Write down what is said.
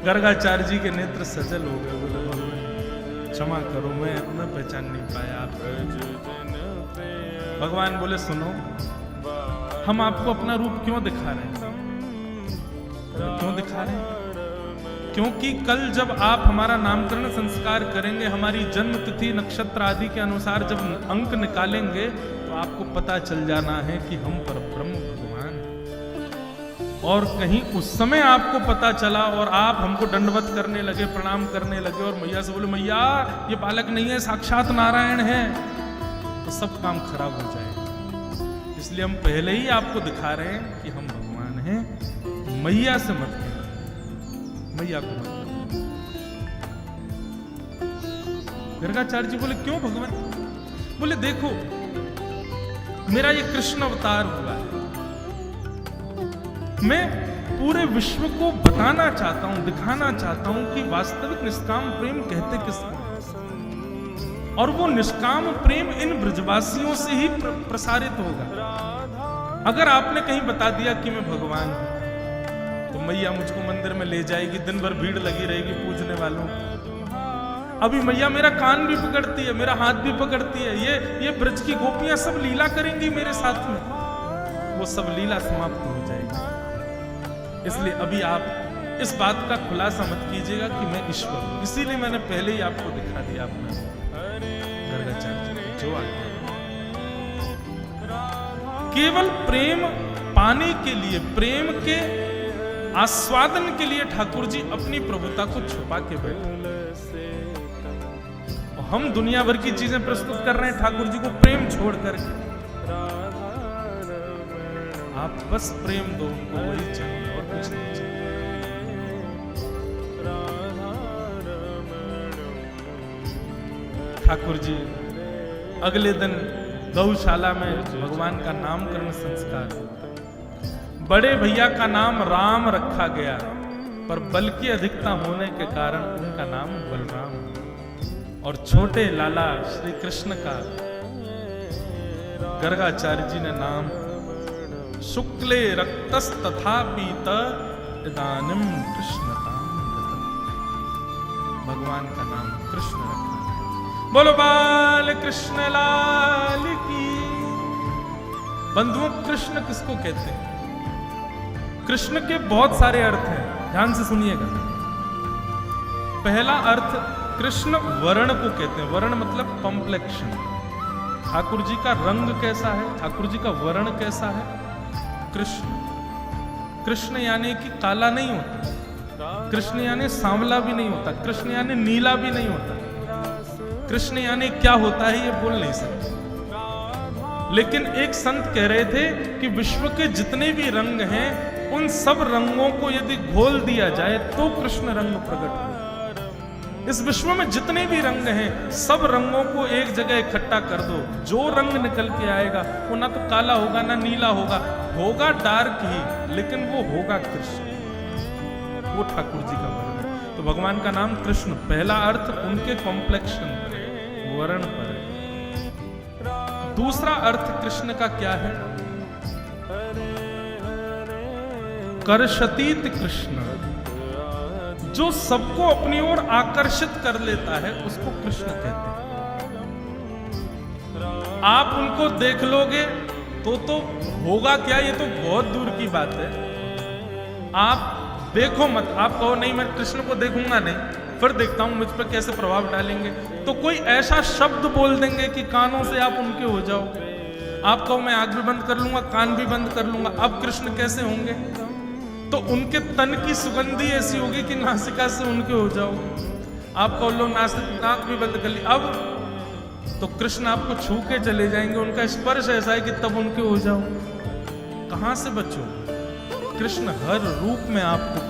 गर्गाचार्य जी के नेत्र सजल हो गए, बोले भगवान क्षमा करो, मैं पहचान नहीं पाया आप। भगवान बोले सुनो, हम आपको अपना रूप क्यों दिखा रहे हैं? क्यों दिखा रहे हैं? क्योंकि कल जब आप हमारा नामकरण संस्कार करेंगे, हमारी जन्म तिथि नक्षत्र आदि के अनुसार जब अंक निकालेंगे, तो आपको पता चल जाना है कि हम परब्रह्म भगवान। और कहीं उस समय आपको पता चला और आप हमको दंडवत करने लगे, प्रणाम करने लगे और मैया से बोले मैया ये बालक नहीं है, साक्षात नारायण है, तो सब काम खराब हो जाएगा। इसलिए हम पहले ही आपको दिखा रहे हैं कि हम भगवान हैं। मैया से मत कहना, मैया को मत। गर्गाचार्य जी बोले क्यों भगवान? बोले देखो, मेरा ये कृष्ण अवतार हुआ है, मैं पूरे विश्व को बताना चाहता हूं, दिखाना चाहता हूं कि वास्तविक निष्काम प्रेम कहते किसको, और वो निष्काम प्रेम इन ब्रजवासियों से ही प्रसारित होगा। अगर आपने कहीं बता दिया कि मैं भगवान हूं, तो मैया मुझको मंदिर में ले जाएगी, दिन भर भीड़ लगी रहेगी पूजने वालों। अभी मैया मेरा कान भी पकड़ती है, मेरा हाथ भी पकड़ती है, ये ब्रज की गोपियां सब लीला करेंगी मेरे साथ में, वो सब लीला समाप्त हो जाएगी। इसलिए अभी आप इस बात का खुलासा मत कीजिएगा कि मैं ईश्वर हूं। इसीलिए मैंने पहले ही आपको दिखा दिया अपना गर्गाचार्य जो आज्ञा। केवल प्रेम पाने के लिए, प्रेम के आस्वादन के लिए ठाकुर जी अपनी प्रभुता को छुपा के बैठे। हम दुनिया भर की चीजें प्रस्तुत कर रहे हैं ठाकुर जी को प्रेम छोड़ करके। आप बस प्रेम दो उनको, वही चाहिए और कुछ नहीं चाहिए। ठाकुर जी अगले दिन गौशाला में भगवान का नामकरण संस्कार, बड़े भैया का नाम राम रखा गया, पर बल की अधिकता होने के कारण उनका नाम बलराम, और छोटे लाला श्री कृष्ण का गर्गाचार्य जी ने नाम शुक्ले रक्तस तथा पीत इदानीम कृष्णताम गतम्। भगवान का नाम कृष्ण रखा। बोलो बाल कृष्ण लाल की। बंधुओं, कृष्ण किसको कहते हैं? कृष्ण के बहुत सारे अर्थ हैं, ध्यान से सुनिएगा। पहला अर्थ, कृष्ण वर्ण को कहते हैं। वर्ण मतलब कॉम्प्लेक्शन। ठाकुर जी का रंग कैसा है, ठाकुर जी का वर्ण कैसा है? कृष्ण। कृष्ण यानी कि काला नहीं होता, कृष्ण यानी सांवला भी नहीं होता, कृष्ण यानी नीला भी नहीं होता। कृष्ण यानी क्या होता है ये बोल नहीं सकते। लेकिन एक संत कह रहे थे कि विश्व के जितने भी रंग हैं, उन सब रंगों को यदि घोल दिया जाए तो कृष्ण रंग प्रकट हो। इस विश्व में जितने भी रंग हैं, सब रंगों को एक जगह इकट्ठा कर दो, जो रंग निकल के आएगा वो ना तो काला होगा ना नीला होगा, होगा डार्क ही, लेकिन वो होगा कृष्ण। वो ठाकुर जी का वर्ण है। तो भगवान का नाम कृष्ण, पहला अर्थ उनके कॉम्प्लेक्शन पर, वर्ण पर है। दूसरा अर्थ कृष्ण का क्या है? कर्षतीत कृष्ण, जो सबको अपनी ओर आकर्षित कर लेता है, उसको कृष्ण कहते हैं। आप उनको देख लोगे तो होगा क्या, ये तो बहुत दूर की बात है। आप देखो मत, आप कहो नहीं मैं कृष्ण को देखूंगा नहीं, फिर देखता हूं मुझ पर कैसे प्रभाव डालेंगे, तो कोई ऐसा शब्द बोल देंगे कि कानों से आप उनके हो जाओगे। आप कहो मैं आंख भी बंद कर लूंगा, कान भी बंद कर लूंगा, अब कृष्ण कैसे होंगे? तो उनके तन की सुगंधी ऐसी होगी कि नासिका से उनके हो जाओगे। आप कहो लो नाक भी बंद कर ली, अब तो कृष्ण आपको छू के चले जाएंगे, उनका स्पर्श ऐसा है कि तब उनके हो जाओ। कहां से बचो? कृष्ण हर रूप में आपको